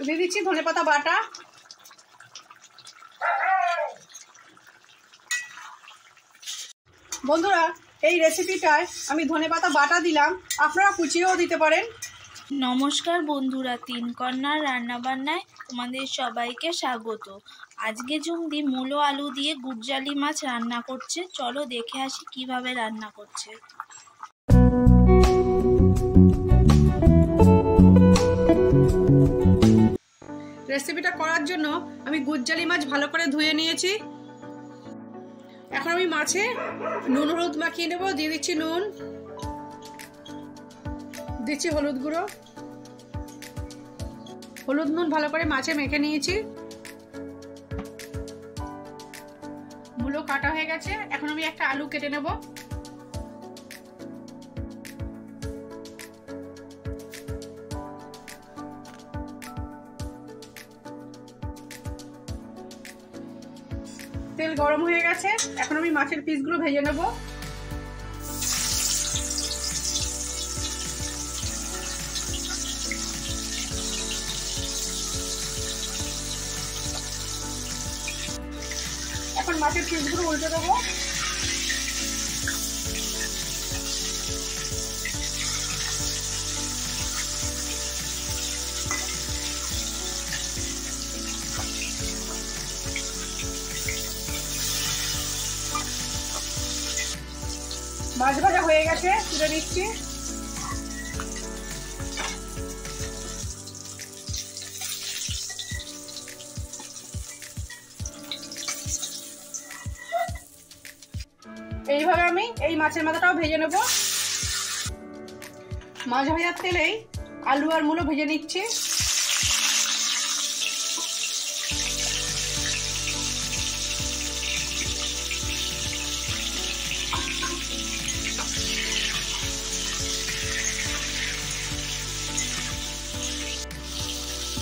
দিয়ে দিচ্ছি ধনেপাতা বাটা। বন্ধুরা, এই রেসিপিটায় আমি ধনেপাতা বাটা দিলাম, আপনারা কুচিয়েও দিতে পারেন। নমস্কার বন্ধুরা, তিন কন্যার রান্নাবান্নায় তোমাদের সবাইকে স্বাগত। আজকে ঝুমদি মূলো আলু দিয়ে গুড়জালি মাছ রান্না করছে। চলো দেখে আসি কিভাবে রান্না করছে। রেসিপিটা করার জন্য আমি গুড়জালি মাছ ভালো করে ধুয়ে নিয়েছি। এখন আমি মাছে নুন হলুদ মাখিয়ে নেব। দিয়ে দিচ্ছি নুন, দিচ্ছি হলুদ গুঁড়ো, হলুদ নুন ভালো করে মাছে মেখে নিয়েছি। মূলো কাটা হয়ে গেছে। এখন আমি একটা আলু কেটে নেব। তেল গরম হয়ে গেছে। এখন আমি মাছের পিসগুলো ভেজে নেব। এখন মাছের পিসগুলো উল্টে দেবো। মাছ ভাজা হয়ে গেছে, তুলে নিচ্ছি। এইভাবে আমি এই মাছের মাথাটাও ভেজে নেব। মাছ ভাজার তেলেই আলু আর মূলো ভেজে নিচ্ছি।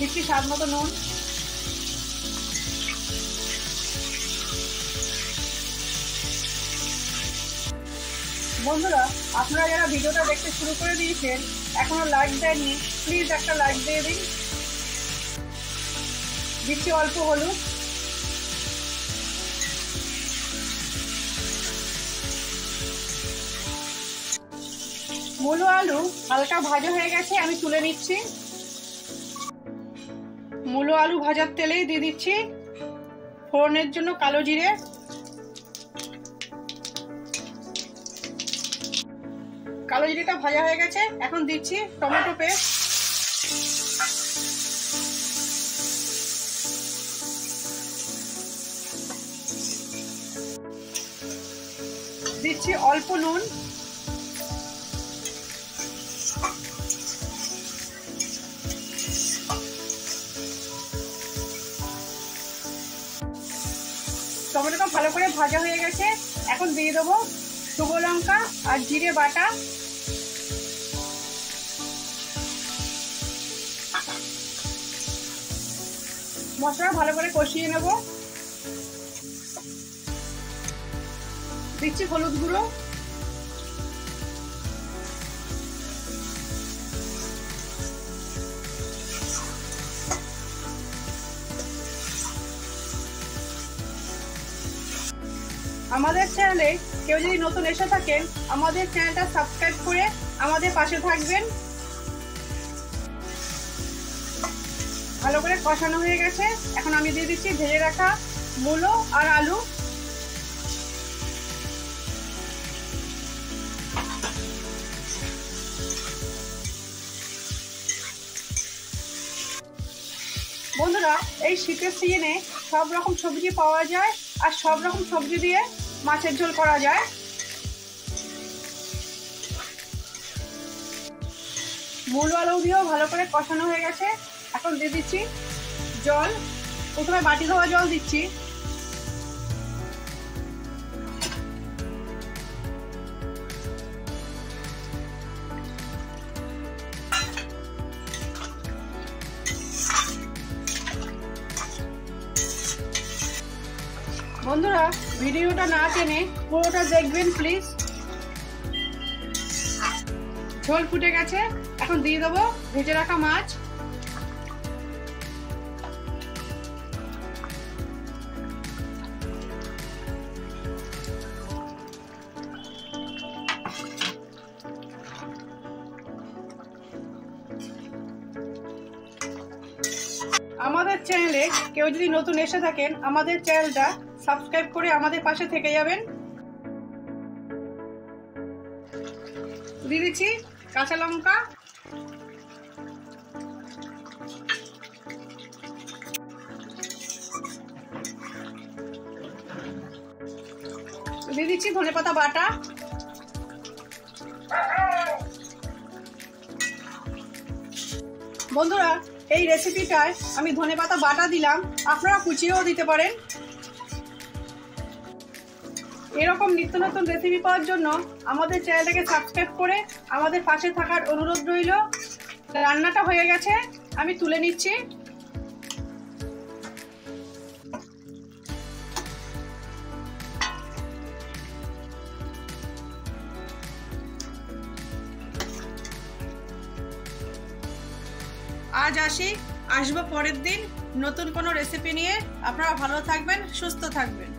দিচ্ছি স্বাদ মতো নুন। বন্ধুরা, আপনারা যারা ভিডিওটা দেখতে শুরু করে দিয়েছেন, এখনো লাইক দেননি, প্লিজ একটা লাইক দিয়ে দিন। দিচ্ছি অল্প হলুদ, মূলো আলু হালকা ভাজা হয়ে গেছে, আমি তুলে নিচ্ছি। মূলো আলু ভাজার তেলেই দিয়ে দিচ্ছি ফোড়নের জন্য কালো জিরে, কালো জিরেটা ভাজা হয়ে গেছে। এখন দিচ্ছি টমেটো পেস্ট, দিচ্ছি অল্প নুন, টমেটোটা ভালো করে ভাজা হয়ে গেছে। এখন দিয়ে দেবো শুকনো লঙ্কা আর জিরে বাটা, মশলা ভালো করে কষিয়ে নেব। দিচ্ছি হলুদ গুঁড়ো, আমাদের চ্যানেলে কেউ যদি নতুন এসে থাকেন, আমাদের চ্যানেলটা সাবস্ক্রাইব করে আমাদের পাশে থাকবেন। ভালো করে কষানো হয়ে গেছে। এখন আমি দিয়ে দিচ্ছি ভেজে রাখা মূলো আর আলু। বন্ধুরা, এই শীতের সিজনে সব রকম সবজি পাওয়া যায়, আর সব রকম সবজি দিয়ে মাছের ঝোল করা যায়। মূলো আলু দিয়েও ভালো করে কষানো হয়ে গেছে। এখন দিয়ে দিচ্ছি জল। প্রথমে বাটি ধোয়া জল দিচ্ছি। বন্ধুরা, ভিডিওটা না টেনে পুরোটা দেখবেন প্লিজ। ঝোল ফুটে গেছে। এখন দিয়ে দেবো ভেজে রাখা মাছ। আমাদের চ্যানেলে কেউ যদি নতুন এসে থাকেন, আমাদের চ্যানেলটা সাবস্ক্রাইব করে আমাদের পাশে থেকে যাবেন। দিয়ে দিচ্ছি কাঁচা লঙ্কা, দিয়ে দিচ্ছি ধনেপাতা বাটা, বন্ধুরা এই রেসিপিটায় আমি ধনেপাতা বাটা দিলাম, আপনারা কুচিয়েও দিতে পারেন। এরকম নিত্য নতুন রেসিপি পাওয়ার জন্য আমাদের চ্যানেলটাকে সাবস্ক্রাইব করে আমাদের পাশে থাকার অনুরোধ রইল। রান্নাটা হয়ে গেছে, আমি তুলে নিচ্ছি। আজ আসবো পরের দিন নতুন কোনো রেসিপি নিয়ে। আপনারা ভালো থাকবেন, সুস্থ থাকবেন।